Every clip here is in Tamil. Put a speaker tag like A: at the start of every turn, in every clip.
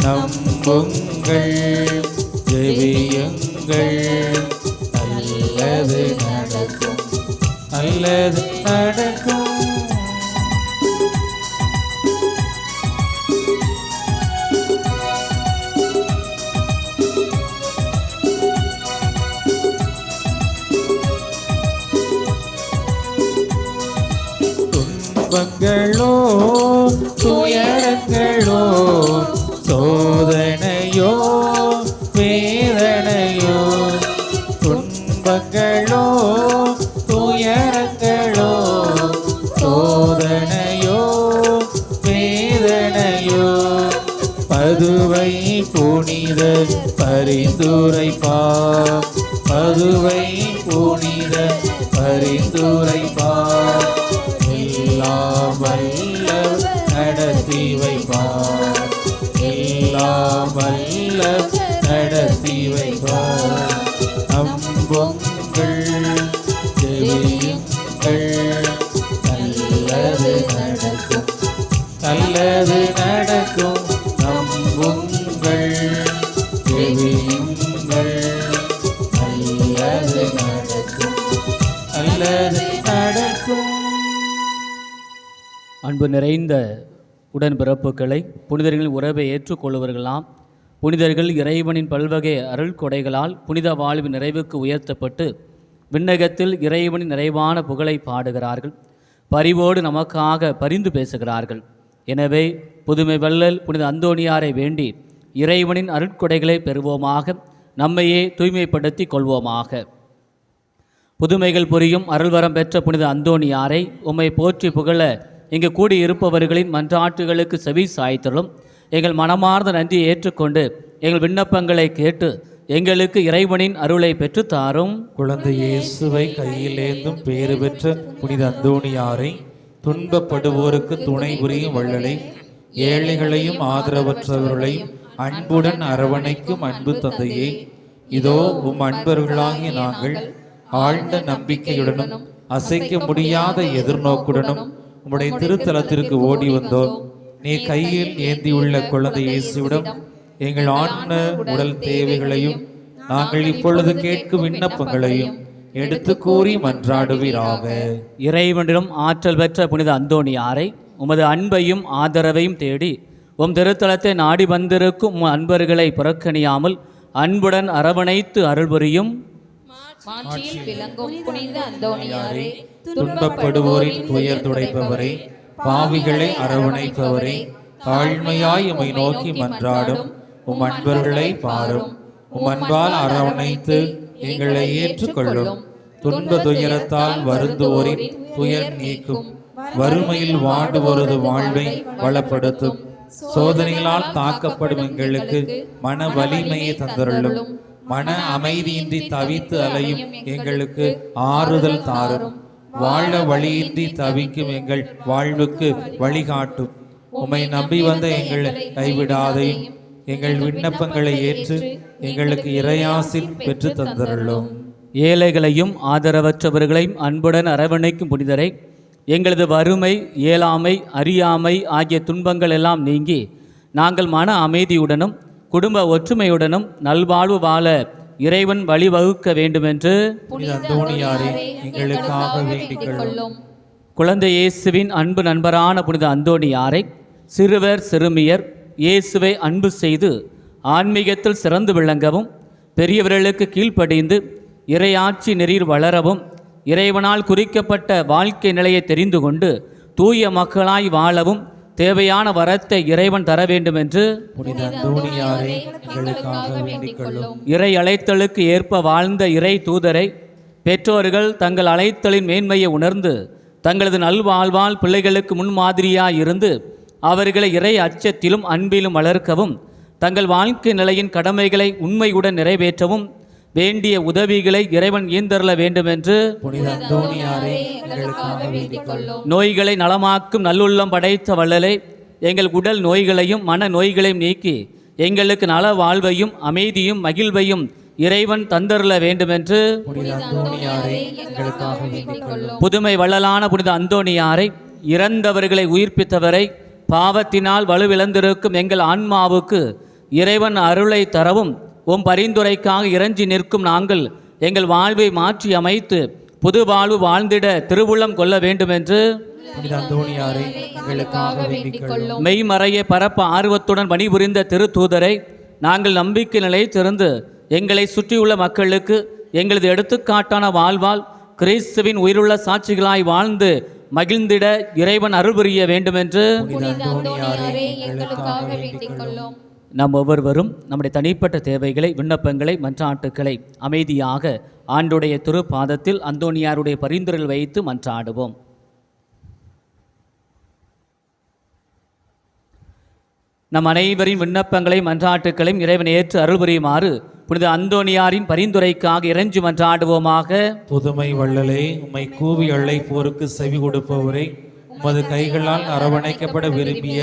A: நம்புங்கள், ஜெபியுங்கள், நல்லது நடக்கும், நல்லது நடக்கும். துன்பங்களோ துயரங்களோ சோதனையோ வேதனையோ, துன்பங்களோ துயரங்களோ சோதனையோ வேதனையோ, பதுவை புனித பரிந்துரைப்பார், பதுவை புனித பரிந்துரைப்பார், எல்லாம் வல்ல நடத்தி வைப்பார், எல்லாம் வல்ல நடத்தி வைப்பார். நம்புங்கள், ஜெபியுங்கள், நல்லது நடக்கும், நல்லது நடக்கும். நம்புங்கள், ஜெபியுங்கள், நல்லது நடக்கும், நல்லது நடக்கும்.
B: அன்பு நிறைந்த உடன்பிறப்புகளை, புனிதர்களின் உறவை ஏற்றுக்கொள்வர்களாம். புனிதர்கள் இறைவனின் பல்வகை அருள் கொடைகளால் புனித வாழ்வின் நிறைவுக்கு உயர்த்தப்பட்டு விண்ணகத்தில் இறைவனின் நிறைவான புகழை பாடுகிறார்கள். பரிவோடு நமக்காக பரிந்து பேசுகிறார்கள். எனவே புதுமை வள்ளல் புனித அந்தோணியாரை வேண்டி இறைவனின் அருட்கொடைகளை பெறுவோமாக, நம்மையே தூய்மைப்படுத்தி கொள்வோமாக. புதுமைகள் புரியும் அருள்வரம் பெற்ற புனித அந்தோணியாரை உம்மை போற்றி புகழ இங்கு கூடியிருப்பவர்களின் மன்றாட்டுகளுக்கு செவி சாய்த்தலும், எங்கள் மனமார்ந்த நன்றியை ஏற்றுக்கொண்டு எங்கள் விண்ணப்பங்களை கேட்டு எங்களுக்கு இறைவனின் அருளை பெற்றுத்தாரும்.
A: குழந்தை இயேசுவை கையிலேந்தும் பேறு பெற்ற புனித அந்தோணியாரை, துன்பப்படுவோருக்கு துணை புரியும் வள்ளலை, ஏழைகளையும் ஆதரவற்றவர்களையும் அன்புடன் அரவணைக்கும் அன்பு தந்தையே, இதோ உம் அன்பர்களாகிய நாங்கள் ஆழ்ந்த நம்பிக்கையுடனும் அசைக்க முடியாத எதிர்நோக்குடனும் உம்முடைய திருத்தலத்திற்கு ஓடி வந்தோம். நீ கையில் ஏந்தியுள்ள குழந்தை இயேசுவிடம் எங்கள் ஆன்ம உடல் தேவைகளையும் நாங்கள் இப்பொழுது கேட்கும் விண்ணப்பங்களையும் எடுத்து கூறி மன்றாடுவீராக.
B: இறைவனிடம் ஆற்றல் பெற்ற புனித அந்தோணியாரை உமது அன்பையும் ஆதரவையும் தேடி உம் திருத்தலத்தை நாடி வந்திருக்கும் உம் அன்பர்களை புறக்கணியாமல் அன்புடன் அரவணைத்து அருள் புரியும்.
C: மாட்சியில் விளங்கும் புனித அந்தோணியாரே,
A: துன்பப்படுவோரின் துயர் துடைப்பவரே, பாவிகளை அரவணைப்பவரே, தாழ்மையாய் உம்மை நோக்கி மன்றாடும் உம் அன்பர்களை பாரும். உம் அன்பால் அரவணைத்து எங்களை ஏற்றுக்கொள்ளும். துன்ப துயரத்தால் வருந்துவோரின் துயர் நீக்கும். வறுமையில் வாடுவோரது வாழ்வை வளப்படுத்தும். சோதனைகளால் தாக்கப்படும் எங்களுக்கு மன வலிமையை தந்தருளும். மன அமைதியின்றி தவித்து அலையும் எங்களுக்கு ஆறுதல் தாரும். வாழ வழியின்றி தவிக்கும் எங்கள் வாழ்வுக்கு வழிகாட்டும். உம்மை நம்பி வந்த எங்களை கைவிடாதையும் எங்கள் விண்ணப்பங்களை ஏற்று எங்களுக்கு இறையாசில் பெற்று தந்தருளும்.
B: ஏழைகளையும் ஆதரவற்றவர்களையும் அன்புடன் அரவணைக்கும் புனிதரை, எங்களது வறுமை, இயலாமை, அறியாமை ஆகிய துன்பங்கள் எல்லாம் நீங்கி நாங்கள் மன அமைதியுடனும் குடும்ப ஒற்றுமையுடனும் நல்வாழ்வு வாழ இறைவன் வழிவகுக்க வேண்டுமென்று
A: அந்தோணியாரே எங்களுக்காக வேண்டிக் கொள்ளும்.
B: குழந்தை இயேசுவின் அன்பு நண்பரான புனித அந்தோணியாரை, சிறுவர் சிறுமியர் இயேசுவை அன்பு செய்து ஆன்மீகத்தில் சிறந்து விளங்கவும், பெரியவர்களுக்கு கீழ்ப்படிந்து இறையாட்சி நெறியில் வளரவும், இறைவனால் குறிக்கப்பட்ட வாழ்க்கை நிலையை தெரிந்து கொண்டு தூய மக்களாய் வாழவும் தேவையான வரத்தை இறைவன் தர வேண்டும் என்று
A: புனித அந்தோணியாரை எங்களுக்காக வேண்டிக் கொள்ளும்.
B: இறை அழைத்தலுக்கு ஏற்ப வாழ்ந்த இறை தூதரை பெற்றோர்கள் தங்கள் அழைத்தலின் மேன்மையை உணர்ந்து தங்களது நல்வாழ்வால் பிள்ளைகளுக்கு முன்மாதிரியாய் இருந்து அவர்களை இறை அச்சத்திலும் அன்பிலும் வளர்க்கவும், தங்கள் வாழ்க்கை நிலையின் கடமைகளை உண்மையுடன் நிறைவேற்றவும் வேண்டிய உதவிகளை இறைவன் ஈந்தருள வேண்டும் என்று
A: புனித அந்தோணியாரை எங்களுக்காக வேண்டிக் கொள்ளும்.
B: நோய்களை நலமாக்கும் நல்லுள்ளம் படைத்த வள்ளலை, எங்கள் உடல் நோய்களையும் மன நோய்களையும் நீக்கி எங்களுக்கு நல வாழ்வையும் அமைதியும் மகிழ்வையும் இறைவன் தந்தருள வேண்டுமென்று
A: புனித அந்தோணியாரை எங்களுக்காக வேண்டிக் கொள்ளும்.
B: புதுமை வள்ளலான புனித அந்தோணியாரை, இறந்தவர்களை உயிர்ப்பித்தவரை, பாவத்தினால் வலுவிழந்திருக்கும் எங்கள் ஆன்மாவுக்கு இறைவன் அருளை தரவும் உம் பரிந்துரைக்காக இறைஞ்சி நிற்கும் நாங்கள் எங்கள் வாழ்வை மாற்றி அமைத்து புது வாழ்வு வாழ்ந்திட திருவுள்ளம் கொள்ள வேண்டுமென்று
A: புனித அந்தோணியாரை எங்களுக்காக வேண்டிக் கொள்ளும்.
B: மெய்மறையை பரப்ப ஆர்வத்துடன் பணிபுரிந்த திருத்தூதரை நாங்கள் நம்பிக்கை நிலைத்திருந்து எங்களை சுற்றியுள்ள மக்களுக்கு எங்களது எடுத்துக்காட்டான வாழ்வால் கிறிஸ்துவின் உயிருள்ள சாட்சிகளாய் வாழ்ந்து மகிழ்ந்திட இறைவன் அருள் புரிய வேண்டுமென்று
C: புனித அந்தோணியாரை எங்களுக்காக வேண்டிக் கொள்ளும்.
B: நாம் ஒவ்வொருவரும் நம்முடைய தனிப்பட்ட தேவைகளை, விண்ணப்பங்களை, மன்றாட்டுக்களை அமைதியாக ஆண்டுடைய திருப்பாதத்தில் அந்தோணியாருடைய பரிந்துரையில் வைத்து மன்றாடுவோம். நம் அனைவரின் விண்ணப்பங்களையும் மன்றாட்டுக்களையும் இறைவன் ஏற்று அருள் புரியுமாறு புனித அந்தோணியாரின் பரிந்துரைக்காக இறைஞ்சி மன்றாடுவோமாக.
A: புதுமை வள்ளலே, உம்மை கூவி அழைப்போருக்கு செவி கொடுப்பவரே, உமது கைகளால் அரவணைக்கப்பட விரும்பிய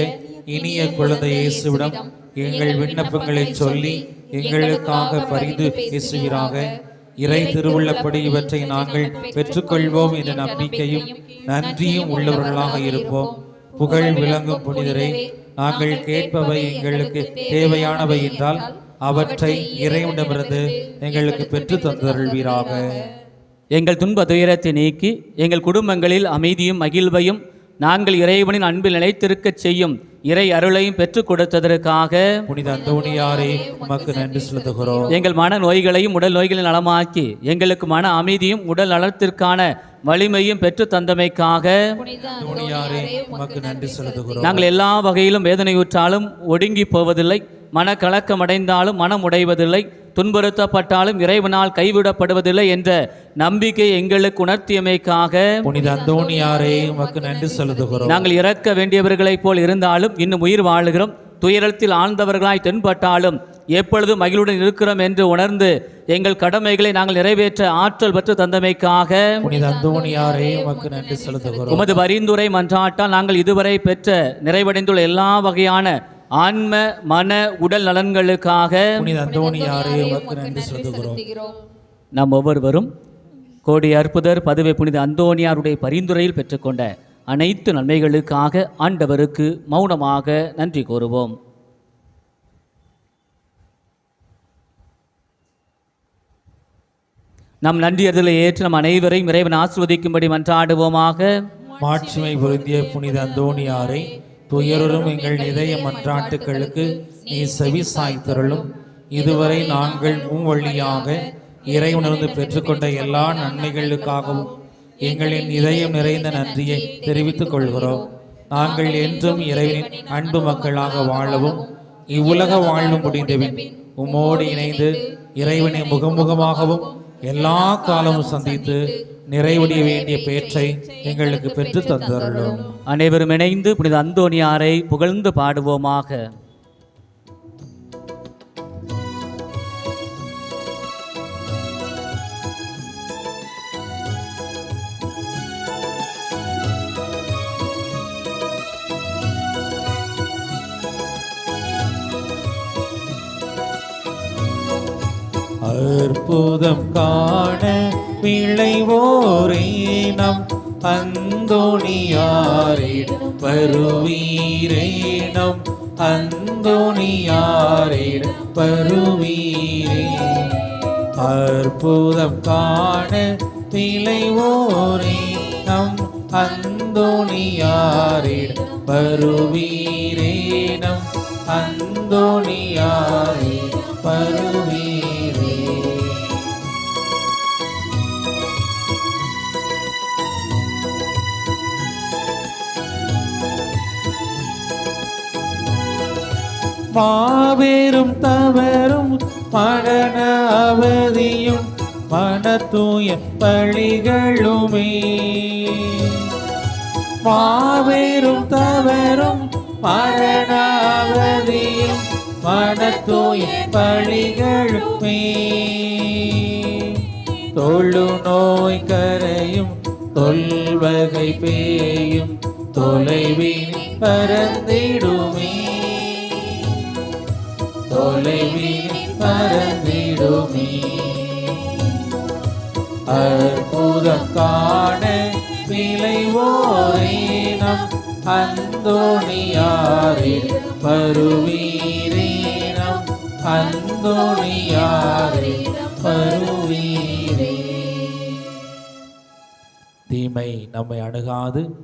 A: இனிய குழந்தை இயேசுவிடம் எங்கள் விண்ணப்பங்களை சொல்லி எங்களுக்காக பரிந்து பேசுகிறாக. இறை திருவுள்ளப்படி இவற்றை நாங்கள் பெற்றுக்கொள்வோம் என்ற நம்பிக்கையும் நன்றியும் உள்ளவர்களாக இருப்போம். புகழ் விளங்கும் புனிதரை, நாங்கள் கேட்பவை எங்களுக்கு தேவையானவை என்றால் அவற்றை இறைவனிடமிருந்து எங்களுக்கு பெற்று தந்தருள்வீராக.
B: எங்கள் துன்ப துயரத்தை நீக்கி எங்கள் குடும்பங்களில் அமைதியும் மகிழ்வையும் நாங்கள் இறைவனின் அன்பில் நிலைத்திருக்கச் செய்யும் இறை அருளையும் பெற்றுக் கொடுத்ததற்காக
A: புனித அந்தோணியாரே உமக்கு நன்றி செலுத்துகிறோம்.
B: எங்கள் மன நோய்களையும் உடல் நோய்களையும் நலமாக்கி எங்களுக்கு மன அமைதியும் உடல் நலத்திற்கான வலிமையும் பெற்று தந்தமைக்காக
A: அந்தோணியாரே உமக்கு நன்றி செலுத்துகிறோம்.
B: நாங்கள் எல்லா வகையிலும் வேதனையுற்றாலும் ஒடுங்கி போவதில்லை, மனக்கலக்கமடைந்தாலும் மனம் உடைவதில்லை, துன்புறுத்தப்பட்டாலும் இறைவனால் கைவிடப்படுவதில்லை என்ற நம்பிக்கை எங்களுக்கு உணர்த்தியமைக்காக
A: புனித அந்தோணியாரே உமக்கு நன்றி செலுத்துகிறோம்.
B: நாங்கள் இறக்க வேண்டியவர்களைப் போல் இருந்தாலும் இன்னும் உயிர் வாழுகிறோம், துயரத்தில் ஆழ்ந்தவர்களாய் தென்பட்டாலும் எப்பொழுதும் மகிழ்வுடன் இருக்கிறோம் என்று உணர்ந்து எங்கள் கடமைகளை நாங்கள் நிறைவேற்ற ஆற்றல் பெற்று தந்தமைக்காக
A: புனித அந்தோணியாரே உமக்கு நன்றி செலுத்துகிறோம்.
B: உமது பரிந்துரை மன்றாட்டால் நாங்கள் இதுவரை பெற்ற நிறைவடைந்துள்ள எல்லா வகையான ஆன்ம மன உடல் நலன்களுக்காக
A: புனித அந்தோணியாரே உமக்கு நன்றி செலுத்துகிறோம்.
B: நாம் ஒவ்வொருவரும் கோடி அற்புதர் பதுவை புனித அந்தோணியாருடைய பரிந்துரையில் பெற்றுக்கொண்ட அனைத்து நன்மைகளுக்காக ஆண்டவருக்கு மௌனமாக நன்றி கூறுவோம். நம் நன்றியர்களை ஏற்று நம் அனைவரையும் இறைவன் ஆசிர்வதிக்கும்படி மன்றாடுவோமாக.
A: மாட்சிமை பொருந்திய புனித அந்தோணியாரை, துயரும் எங்கள் இதய மன்றாட்டுகளுக்கு நீ செவி சாய்த்தருளும். இதுவரை நாங்கள் வழியாக இறைவனிருந்து பெற்றுக்கொண்ட எல்லா நன்மைகளுக்காகவும் எங்களின் இதயம் நிறைந்த நன்றியை தெரிவித்துக் கொள்கிறோம். நாங்கள் என்றும் இறைவனின் அன்பு மக்களாக வாழவும் இவ்வுலக வாழ்வு முடிந்தபின் உம்மோடு இணைந்து இறைவனை முகமுகமாகவும் எல்லா காலமும் சந்தித்து நிறைவடைய வேண்டிய பேற்றை எங்களுக்கு பெற்று தந்தருளும்.
B: அனைவரும் இணைந்து புனித அந்தோணியாரை புகழ்ந்து பாடுவோமாக.
A: அற்புதம் காண விளைவோரே நம் அந்தோணியாரிடம் வருவீரே, நம் அந்தோணியாரிடம் வருவீரே. அற்புதம் காண விளைவோரே நம் அந்தோணியாரிடம் வருவீரே, நம் அந்தோணியாரிடம் வருவீரே. மாபெரும் தவறும் மரண அவதியும் மனத்தூய பழிகளுமே. மாபெரும் தவறும் மரண அவதியும் மனத்தூய பழிகளுமே. தொழு நோய் கரையும் தொல்வகை பேயும் தொலைவில் பறந்திடுமே, தொலைவில் பறந்திடுமே. அற்புதம் காண விளைவோரே நம் அந்தோணியாரிடம் வருவீரே, நம் அந்தோணியாரே வருவீரே. தீமை நம்மை அணுகாது,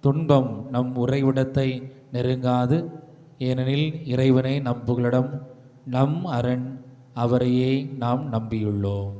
A: துன்பம் நம் உறைவிடத்தை நெருங்காது. ஏனெனில் இறைவனை நம் புகலிடம், நம் அரண், அவரையே நாம் நம்பியுள்ளோம்.